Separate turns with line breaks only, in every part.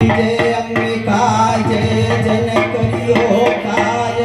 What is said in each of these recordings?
जय अंबिका जय जनक रियो काज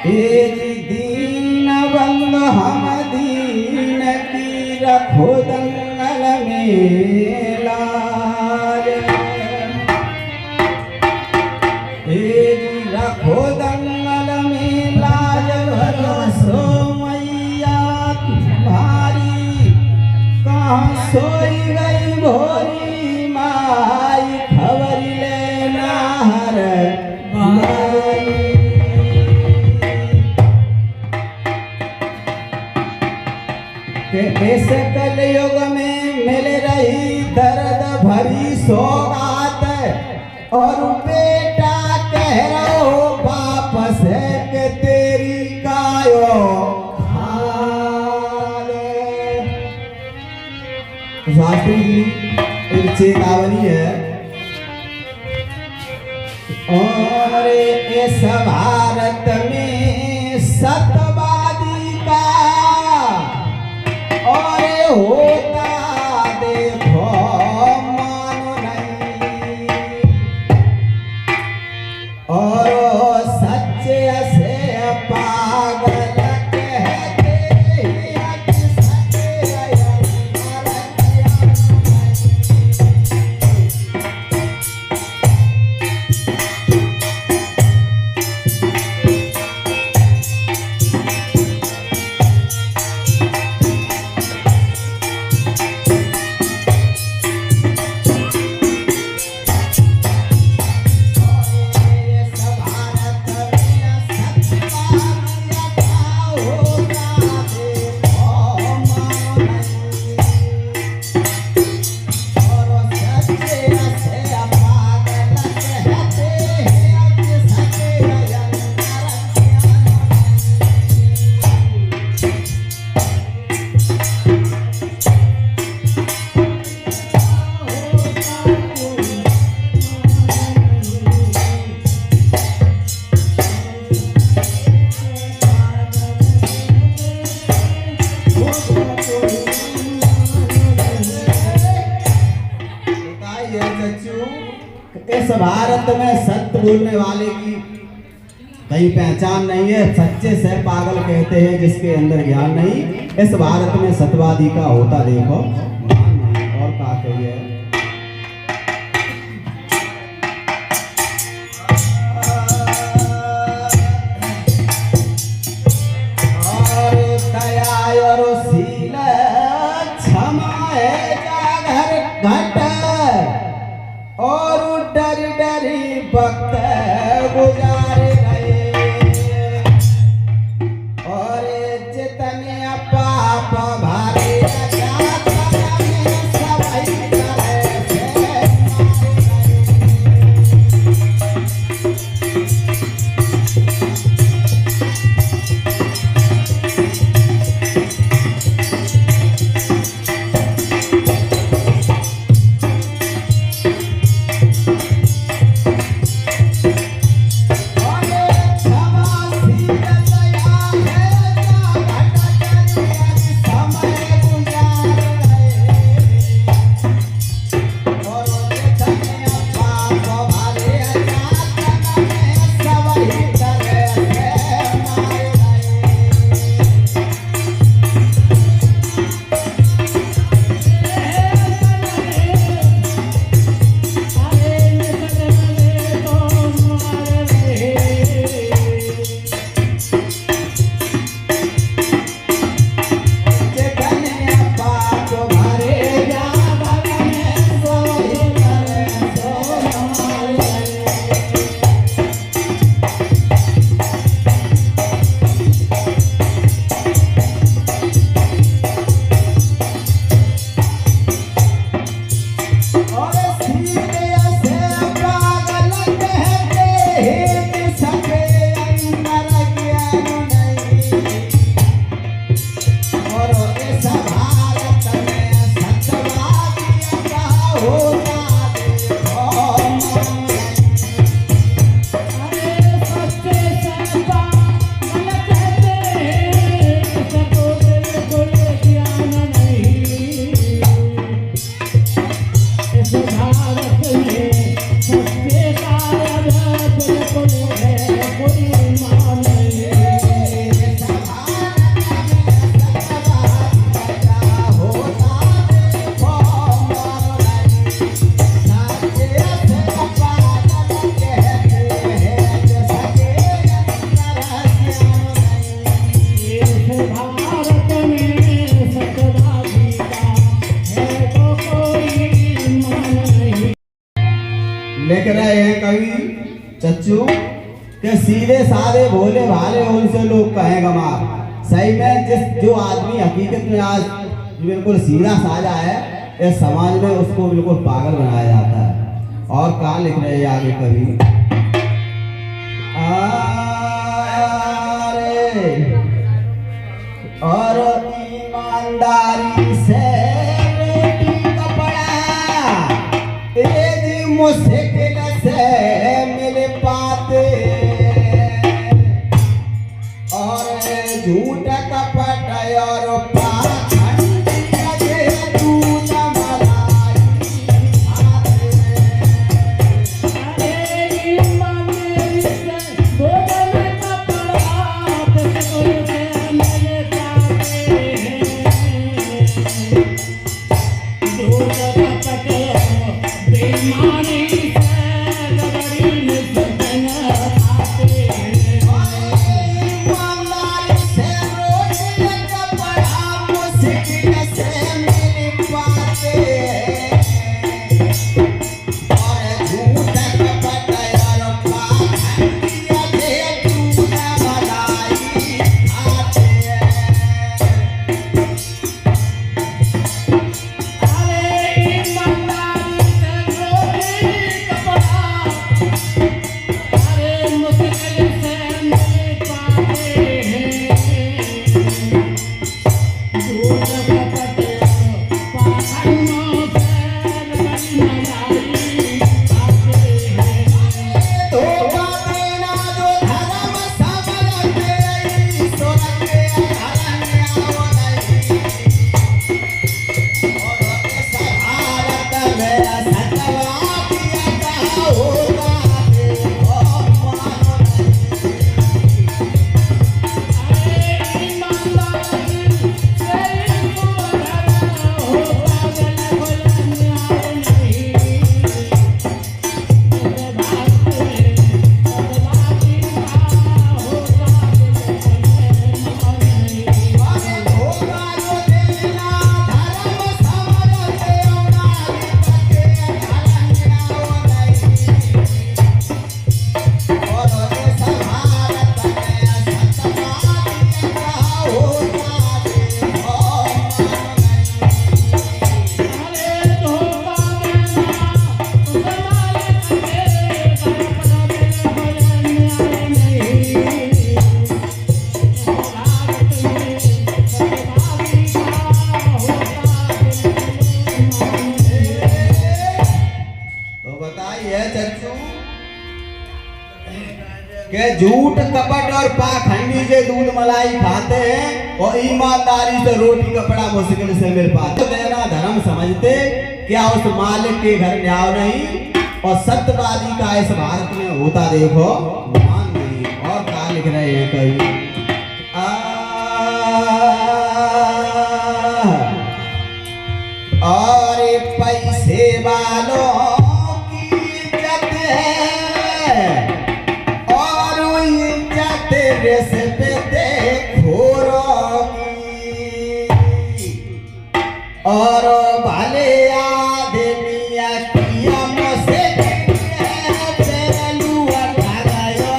हे जी दीन बंद हम दीन की रखो दंगल में लाज हे जी रखो दंगल में लाज भरोसो मैया तुम्हारी कहाँ सोई गई भोरी माई खबर लेना हर माई के इस कलयुग में मिल रही दर्द भरी सौगात और बेटा कह रहा हो वापस के तेरी कायो शास्त्री जी एक चेतावनी है और इस भारत में सत्यवादी का और होता देखो मानो नहीं और सच्चे से पागल इस भारत में सत्य बोलने वाले की कहीं पहचान नहीं है। सच्चे से पागल कहते हैं जिसके अंदर ज्ञान नहीं। इस भारत में सत्यवादी का होता देखो मान नहीं। और कहा कहिए और दया और शील क्षमा है जागर घट और डर डरी वक्त गुजारे गए और जितने पाप भारे लिख रहे हैं कवि चच्चू के सीधे साधे भोले भाले उनसे लोग कहेंगे मार। सही में जो आदमी हकीकत में आज बिल्कुल सीधा साधा है, इस समाज में उसको बिल्कुल पागल बनाया जाता है। और कहाँ लिख रहे हैं आगे कवि, और ईमानदारी से कपड़ा मुश्किल से मिल पाते, और झूठ कपट और पाखंड दूध मलाई खाते। के झूठ कपट और पाखंडी जे दूध मलाई खाते हैं, और ईमानदारी से रोटी कपड़ा मुश्किल से मिल पाते। देना धर्म समझते, क्या उस मालिक के घर न्याय नहीं, और सत्यवादी का इस भारत में होता देखो मान नहीं। और क्या लिख रहे हैं कवि, और पैसे वालों की इज्जत है, और इज्जत रेस पे देखो रोगी, और भले आदमिया किया मुझसे पहलू अठायो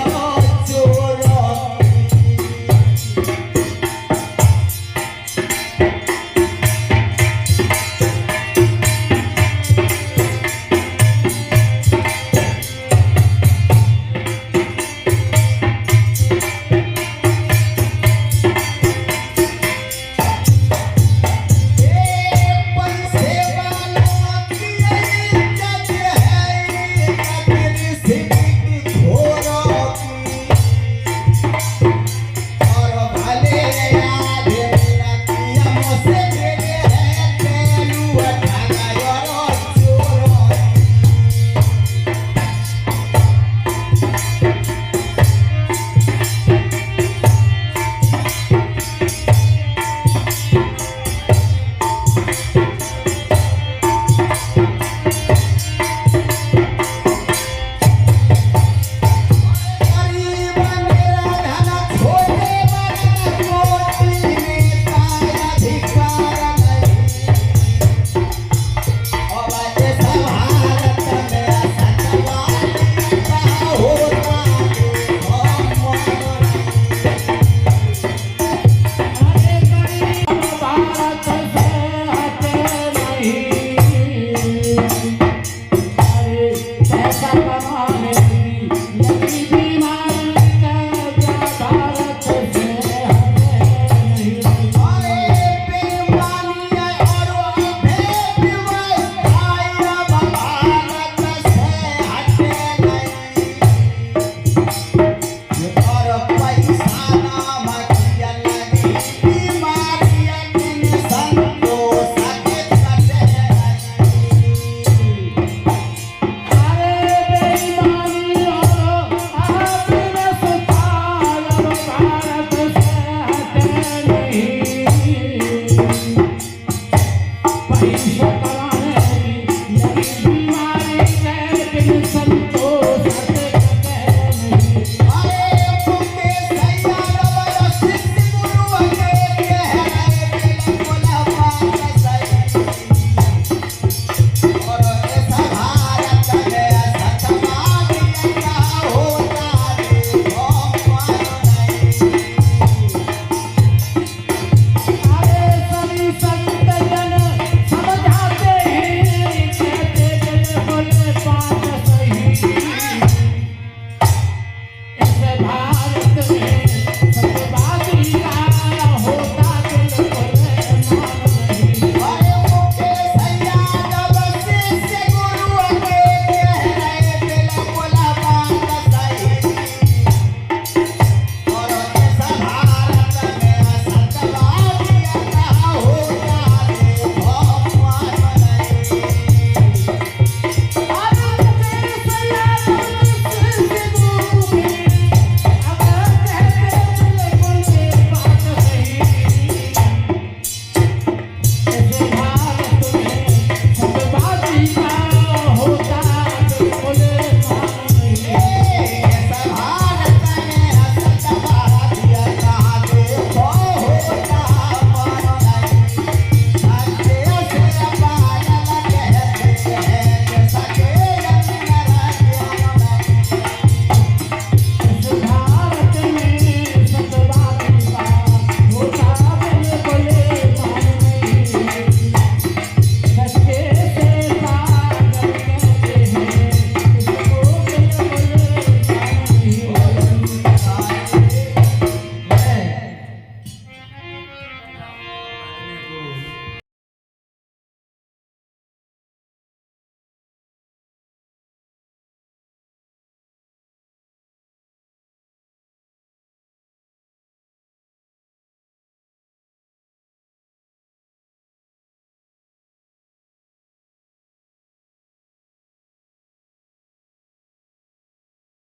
चोरों।
सतनाम